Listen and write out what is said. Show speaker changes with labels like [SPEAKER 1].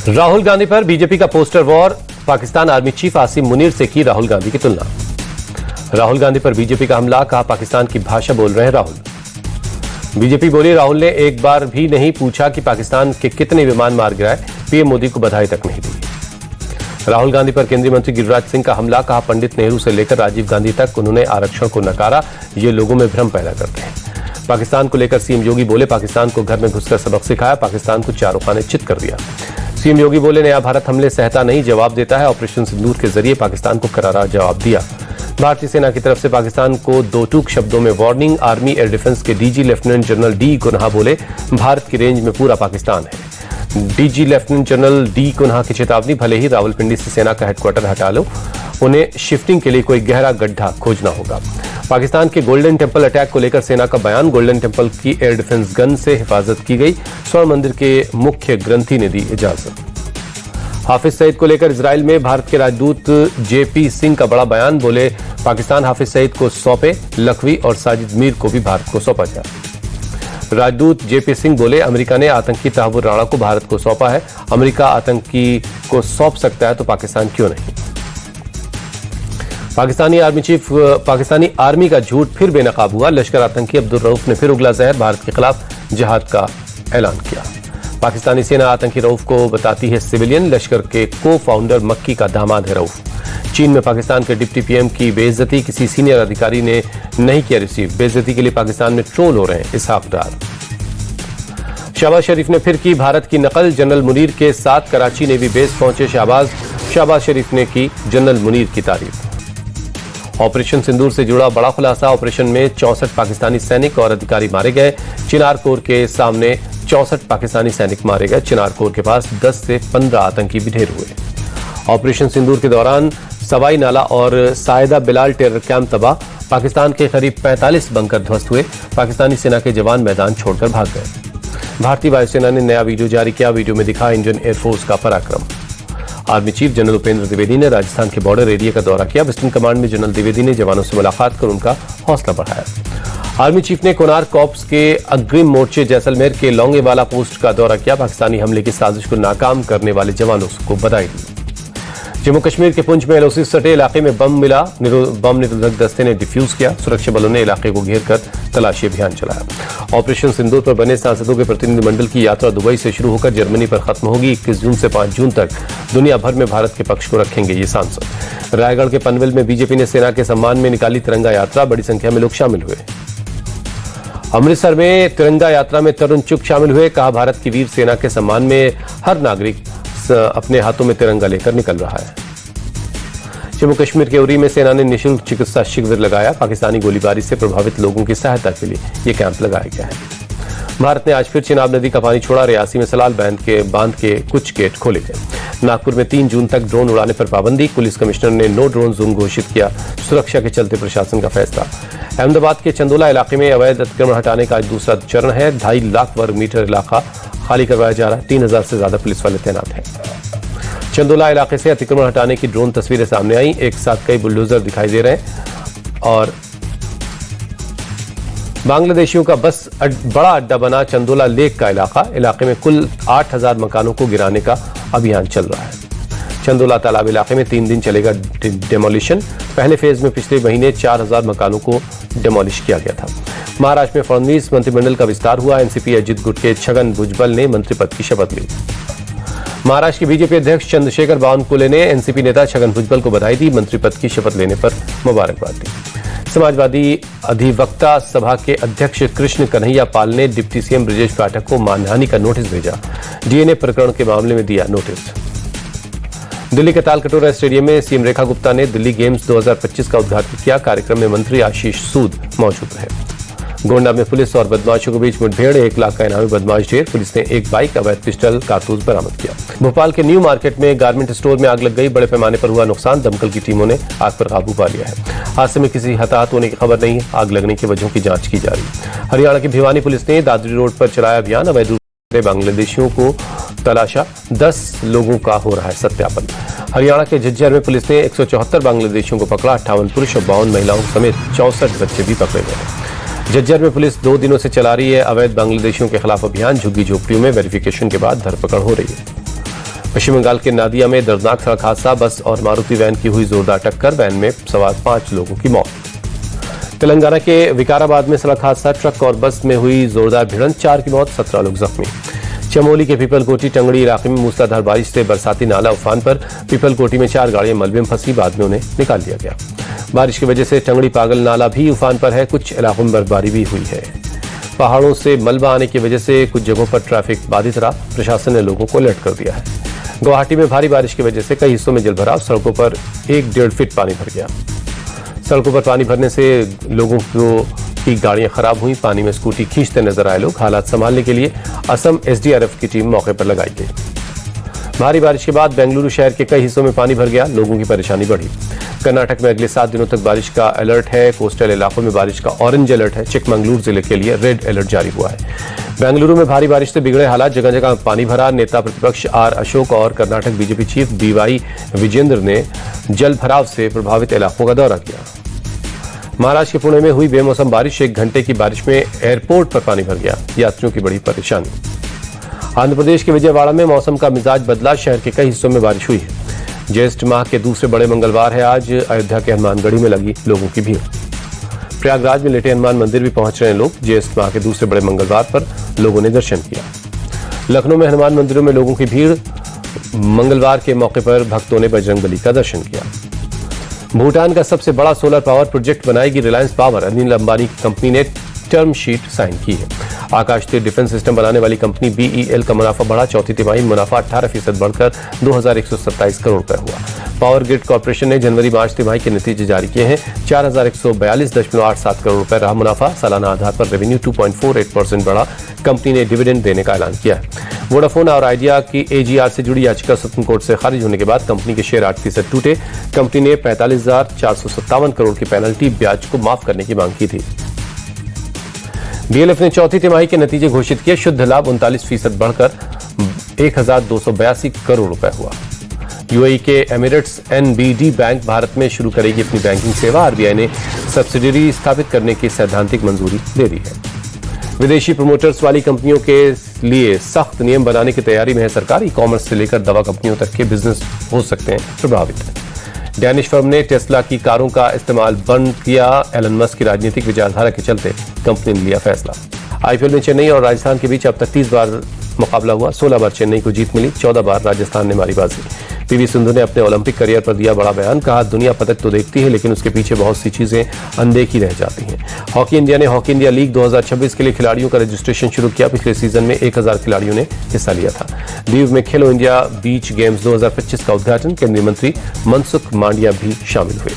[SPEAKER 1] राहुल गांधी पर बीजेपी का poster war, Pakistan army chief Asim Munir से की राहुल गांधी की तुलना। राहुल गांधी पर बीजेपी का हमला, कहा पाकिस्तान की भाषा बोल रहे हैं राहुल। बीजेपी बोली राहुल ने एक बार भी नहीं पूछा कि पाकिस्तान के कितने विमान मार गिराए, पीएम मोदी को बधाई तक नहीं दी। राहुल गांधी पर केंद्रीय मंत्री गिरिराज सिंह का हमला, कहा पंडित नेहरू से लेकर राजीव गांधी तक उन्होंने आरक्षण को नकारा, ये लोगों में भ्रम पैदा करते हैं। पाकिस्तान को लेकर सीएम योगी बोले पाकिस्तान को घर में घुसकर सबक सिखाया, पाकिस्तान को चारों खाने चित कर दिया। सीएम योगी बोले नया भारत हमले सहता नहीं, जवाब देता है, ऑपरेशन सिंदूर के जरिए पाकिस्तान को करारा जवाब दिया। भारतीय सेना की तरफ से पाकिस्तान को दो टूक शब्दों में वार्निंग, आर्मी एयर डिफेंस के DG lieutenant general De Cunha बोले भारत की रेंज में पूरा पाकिस्तान है। DG lieutenant general De Cunha की चेतावनी, भले ही रावलपिंडी से सेना का हेडक्वार्टर हटा लो, उन्हें शिफ्टिंग के लिए कोई गहरा गड्ढा खोजना होगा। पाकिस्तान के गोल्डन टेम्पल अटैक को लेकर सेना का बयान, गोल्डन टेम्पल की एयर डिफेंस गन से हिफाजत की गई, स्वर्ण मंदिर के मुख्य ग्रंथी ने दी इजाजत। हाफिज सईद को लेकर इजराइल में भारत के राजदूत जेपी सिंह का बड़ा बयान, बोले पाकिस्तान हाफिज सईद को सौंपे, लखवी और साजिद मीर को भी भारत को सौंपा जाए। राजदूत जेपी सिंह बोले अमेरिका ने आतंकी तहव्वुर राणा को भारत को सौंपा है, अमेरिका आतंकी को सौंप सकता है तो पाकिस्तान क्यों नहीं। पाकिस्तानी आर्मी का झूठ फिर बेनकाब हुआ, लश्कर आतंकी अब्दुल रऊफ ने फिर उगला जहर, भारत के खिलाफ जिहाद का ऐलान किया। पाकिस्तानी सेना आतंकी रऊफ को बताती है सिविलियन, लश्कर के को फाउंडर मक्की का दामाद है रऊफ। चीन में पाकिस्तान के डिप्टी पीएम की बेइज्जती, किसी सीनियर अधिकारी ने नहीं किया रिसीव, बेइज्जती के लिए पाकिस्तान में ट्रोल हो रहे हैं इसहाक डार। शहबाज शरीफ ने फिर की भारत की नकल, जनरल मुनीर के साथ कराची नेवी बेस पहुंचे शहबाज शरीफ ने की जनरल मुनीर की तारीफ। ऑपरेशन सिंदूर से जुड़ा बड़ा खुलासा, ऑपरेशन में 64 पाकिस्तानी सैनिक और अधिकारी मारे गए, चिनार कोर के सामने 64 पाकिस्तानी सैनिक मारे गए, चिनार कोर के पास 10 से 15 आतंकी भी ढेर हुए। ऑपरेशन सिंदूर के दौरान सवाई नाला और सायदा बिलाल टेरर कैंप तबाह, पाकिस्तान के करीब 45 बंकर ध्वस्त हुए, पाकिस्तानी सेना के जवान मैदान छोड़कर भाग गए। भारतीय वायुसेना ने नया वीडियो जारी किया, वीडियो में दिखा इंडियन एयरफोर्स का पराक्रम। Army chief general Upendra Dwivedi ने राजस्थान के बॉर्डर एरिया का दौरा किया, वेस्टर्न कमांड में जनरल द्विवेदी ने जवानों से मुलाकात कर उनका हौसला बढ़ाया। आर्मी चीफ ने कोनार कॉर्प्स के अग्रिम मोर्चे जैसलमेर के लौंगेवाला पोस्ट का दौरा किया, पाकिस्तानी हमले की साजिश को नाकाम करने वाले जवानों को बधाई दी। जम्मू कश्मीर के पुंछ में एलओसी सटे इलाके में बम मिला, बम निरोधक दस्ते ने डिफ्यूज किया, सुरक्षा बलों ने इलाके को घेर कर तलाशी अभियान चलाया। ऑपरेशन सिंदूर पर बने सांसदों के प्रतिनिधिमंडल की यात्रा दुबई से शुरू होकर जर्मनी पर खत्म होगी। 21 जून से 5 जून तक दुनिया भर में भारत के पक्ष को रखेंगे ये सांसद। रायगढ़ के पनवेल में बीजेपी ने सेना के सम्मान में निकाली तिरंगा यात्रा, बड़ी संख्या में लोग शामिल हुए। अमृतसर में तिरंगा यात्रा में तरुण चुग शामिल हुए, कहा भारत की वीर सेना के सम्मान में हर नागरिक अपने हाथों में तिरंगा लेकर निकल रहा है। जम्मू कश्मीर के उरी में सेना ने निःशुल्क चिकित्सा शिविर लगाया, पाकिस्तानी गोलीबारी से प्रभावित लोगों की सहायता के लिए यह कैंप लगाया गया है। भारत ने आज फिर चिनाब नदी का पानी छोड़ा, रियासी में सलाल बांध के कुछ गेट खोले गए। नागपुर में 3 जून तक ड्रोन उड़ाने पर पाबंदी, पुलिस कमिश्नर ने नो ड्रोन जोन घोषित किया, सुरक्षा के चलते प्रशासन का फैसला। अहमदाबाद के चंदोला इलाके में अवैध अतिक्रमण हटाने का आज दूसरा चरण है, 2.5 लाख वर्ग मीटर इलाका खाली करवाया जा रहा है, 3000 से ज्यादा पुलिस वाले तैनात हैं। चंदोला इलाके से अतिक्रमण हटाने की ड्रोन तस्वीरें सामने आई, एक साथ कई बुलडोजर दिखाई दे रहे हैं और बांग्लादेशियों का बड़ा अड्डा बना चंदोला लेक का इलाके में कुल 8000 मकानों को गिराने का अभियान चल रहा है। चंदोला तालाब इलाके में 3 दिन चलेगा डेमोलिशन, पहले फेज में पिछले महीने 4000 मकानों को डेमोलिश किया गया था। महाराष्ट्र में फडणवीस मंत्रिमंडल का विस्तार हुआ, एनसीपी अजित गुट के छगन भुजबल ने मंत्री पद की शपथ ली। महाराष्ट्र के बीजेपी अध्यक्ष चंद्रशेखर बावनकुले ने एनसीपी नेता छगन भुजबल को बधाई दी, मंत्री पद की शपथ लेने पर मुबारकबाद दी। समाजवादी अधिवक्ता सभा के अध्यक्ष कृष्ण कन्हैया पाल ने डिप्टी सीएम ब्रजेश पाठक को मानहानि का नोटिस भेजा, डीएनए प्रकरण के मामले में दिया नोटिस। दिल्ली के तालकटोरा स्टेडियम में सीएम रेखा गुप्ता ने दिल्ली गेम्स 2025 का उद्घाटन किया, कार्यक्रम में मंत्री आशीष सूद मौजूद रहे। गोंडा में पुलिस और बदमाशों के बीच मुठभेड़, 1 लाख का इनामी बदमाश ढेर, पुलिस ने एक बाइक, अवैध पिस्टल, कारतूस बरामद किया। भोपाल के न्यू मार्केट में गारमेंट स्टोर में आग लग गई, बड़े पैमाने पर हुआ नुकसान, दमकल की टीमों ने आग पर काबू पा लिया है। हादसे में किसी हताहत होने की खबर नहीं है, आग लगने की वजहों की जांच की जा रही है। हरियाणा की भिवानी पुलिस ने दादरी रोड पर चलाया अभियान, अवैध रूप से बांग्लादेशियों को तलाशा, 10 लोगों का हो रहा है सत्यापन। हरियाणा के झज्जर में पुलिस ने 174 बांग्लादेशियों को पकड़ा, 58 पुरुष और 52 महिलाओं समेत 64 बच्चे भी पकड़े गए। झज्जर में पुलिस 2 दिनों से चला रही है अवैध बांग्लादेशियों के खिलाफ अभियान, झुग्गी झोपड़ियों में वेरिफिकेशन के बाद धरपकड़ हो रही है। पश्चिम बंगाल के नादिया में दर्दनाक सड़क हादसा, बस और मारुति वैन की हुई जोरदार टक्कर, वैन में सवार 5 लोगों की मौत। तेलंगाना के विकाराबाद में सड़क हादसा, ट्रक और बस में हुई जोरदार भिड़ंत, 4 की मौत, 17 लोग जख्मी। चमोली के पीपलकोटी टंगड़ी इलाके में मूसलाधार बारिश से बरसाती नाला उफान पर, पीपलकोटी में 4 गाड़ियां मलबे में फंसी, बाद में उन्हें निकाल लिया गया। बारिश की वजह से टंगड़ी पागल नाला भी उफान पर है, कुछ इलाकों में बर्फबारी भी हुई है। पहाड़ों से मलबा आने की वजह से कुछ जगहों पर ट्रैफिक बाधित रहा, प्रशासन ने लोगों को अलर्ट कर दिया है। गुवाहाटी में भारी बारिश की वजह से कई हिस्सों में जलभराव, सड़कों पर 1-1.5 फीट पानी भर गया। सड़कों पर पानी भरने से लोगों की गाड़ियां खराब हुई, पानी में स्कूटी खींचते नजर आए लोग। हालात संभालने के लिए असम एसडीआरएफ की टीम मौके पर लगाई गई। भारी बारिश के बाद बेंगलुरु शहर के कई हिस्सों में पानी भर गया, लोगों की परेशानी बढ़ी। कर्नाटक में अगले 7 दिनों तक बारिश का अलर्ट है, कोस्टल इलाकों में बारिश का ऑरेंज अलर्ट है, चिकमंगलूर जिले के लिए रेड अलर्ट जारी हुआ है। बेंगलुरु में भारी बारिश से बिगड़े हालात, जगह जगह पानी भरा। नेता प्रतिपक्ष आर अशोक और Karnataka BJP chief BY Vijendra ने जल भराव से प्रभावित इलाकों का दौरा किया। महाराष्ट्र के पुणे में हुई बेमौसम बारिश, 1 घंटे की बारिश में एयरपोर्ट पर पानी भर गया, यात्रियों की बड़ी परेशानी। आंध्र प्रदेश के विजयवाड़ा में मौसम का मिजाज बदला, शहर के कई हिस्सों में बारिश हुई है। ज्येष्ठ माह के दूसरे बड़े मंगलवार है आज, अयोध्या के हनुमानगढ़ी में लगी लोगों की भीड़। प्रयागराज में लेटे हनुमान मंदिर भी पहुंच रहे हैं लोग, ज्येष्ठ माह के दूसरे बड़े मंगलवार पर लोगों ने दर्शन किया। लखनऊ में हनुमान मंदिरों में लोगों की भीड़, मंगलवार के मौके पर भक्तों ने बजरंगबली का दर्शन किया। भूटान का सबसे बड़ा सोलर पावर प्रोजेक्ट बनाएगी रिलायंस पावर, अनिल अंबानी की कंपनी ने टर्म शीट साइन की है। आकाश तीर डिफेंस सिस्टम बनाने वाली कंपनी बीईएल का मुनाफा बढ़ा, चौथी तिमाही मुनाफा 18% बढ़कर 2127 करोड़ रुपए हुआ। पावर ग्रिड कॉर्पोरेशन ने जनवरी-मार्च तिमाही के नतीजे जारी किए हैं, 4142.87 करोड़ रुपए रहा मुनाफा, सालाना आधार पर रेवेन्यू 2.48% बढ़ा। कंपनी ने डिविडेंड देने का ऐलान किया है। वोडाफोन और आइडिया की एजीआर से जुड़ी याचिका सुप्रीम कोर्ट से खारिज होने के बाद कंपनी के शेयर 8% टूटे। कंपनी ने 45,457 करोड़ की पेनल्टी ब्याज को माफ करने की मांग की थी। डीएलएफ ने चौथी तिमाही के नतीजे घोषित किए, शुद्ध लाभ 39% बढ़कर 1,282 करोड़ रुपए हुआ। यूएई के एमिरेट्स एनबीडी बैंक भारत में शुरू करेगी अपनी बैंकिंग सेवा, आरबीआई ने सब्सिडियरी स्थापित करने की सैद्धांतिक मंजूरी दे दी है। विदेशी प्रमोटर्स वाली कंपनियों के लिए सख्त नियम बनाने की तैयारी में है सरकार, ई कॉमर्स से लेकर दवा कंपनियों तक के बिजनेस हो सकते हैं प्रभावित। डैनिश फर्म ने टेस्ला की कारों का इस्तेमाल बंद किया, एलन मस्क की राजनीतिक विचारधारा के चलते कंपनी ने लिया फैसला। आईपीएल में चेन्नई और राजस्थान के बीच अब तक 30 बार मुकाबला हुआ, 16 बार चेन्नई को जीत मिली, 14 बार राजस्थान ने मारी बाजी। पीवी सिंधु ने अपने ओलंपिक करियर पर दिया बड़ा बयान, कहा दुनिया पदक तो देखती है लेकिन उसके पीछे बहुत सी चीजें अनदेखी रह जाती हैं। हॉकी इंडिया ने हॉकी इंडिया लीग 2026 के लिए खिलाड़ियों का रजिस्ट्रेशन शुरू किया, पिछले सीजन में 1000 खिलाड़ियों ने हिस्सा लिया था। दीव में खेलो इंडिया बीच गेम्स 2025 का उद्घाटन, केंद्रीय मंत्री मनसुख मांडविया भी शामिल हुए।